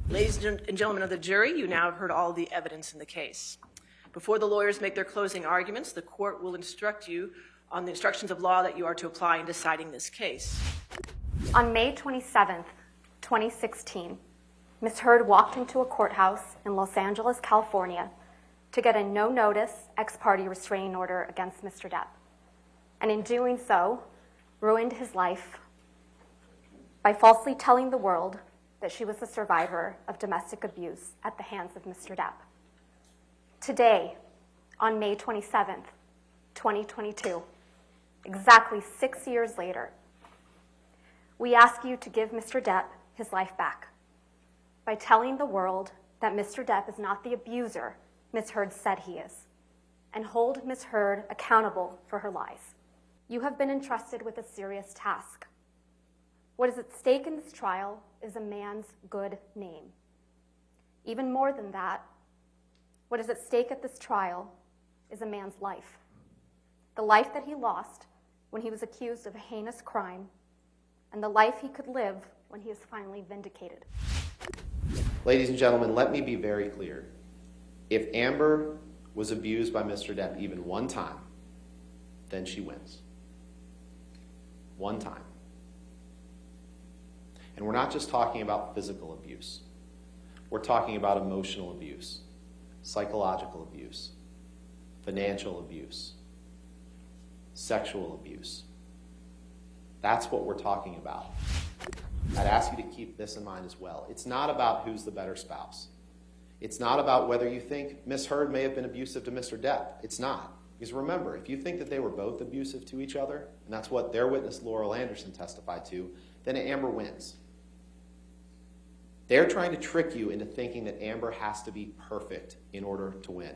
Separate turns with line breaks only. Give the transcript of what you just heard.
Ladies and gentlemen of the jury, you now have heard all the evidence in the case. Before the lawyers make their closing arguments, the court will instruct you on the instructions of law that you are to apply in deciding this case.
On May 27, 2016, Ms. Heard walked into a courthouse in Los Angeles, California, to get a no-notice ex parte restraining order against Mr. Depp, and in doing so, ruined his life by falsely telling the world that she was a survivor of domestic abuse at the hands of Mr. Depp. Today, on May 27th, 2022, exactly 6 years later, we ask you to give Mr. Depp his life back by telling the world that Mr. Depp is not the abuser Ms. Heard said he is, and hold Ms. Heard accountable for her lies. You have been entrusted with a serious task. What is at stake in this trial is a man's good name. Even more than that, what is at stake at this trial is a man's life. The life that he lost when he was accused of a heinous crime, and the life he could live when he is finally vindicated.
Ladies and gentlemen, let me be very clear. If Amber was abused by Mr. Depp even one time, then she wins. One time. And we're not just talking about physical abuse. We're talking about emotional abuse, psychological abuse, financial abuse, sexual abuse. That's what we're talking about. I'd ask you to keep this in mind as well. It's not about who's the better spouse. It's not about whether you think Ms. Heard may have been abusive to Mr. Depp. It's not. Because remember, if you think that they were both abusive to each other, and that's what their witness Laurel Anderson testified to, then Amber wins. They're trying to trick you into thinking that Amber has to be perfect in order to win.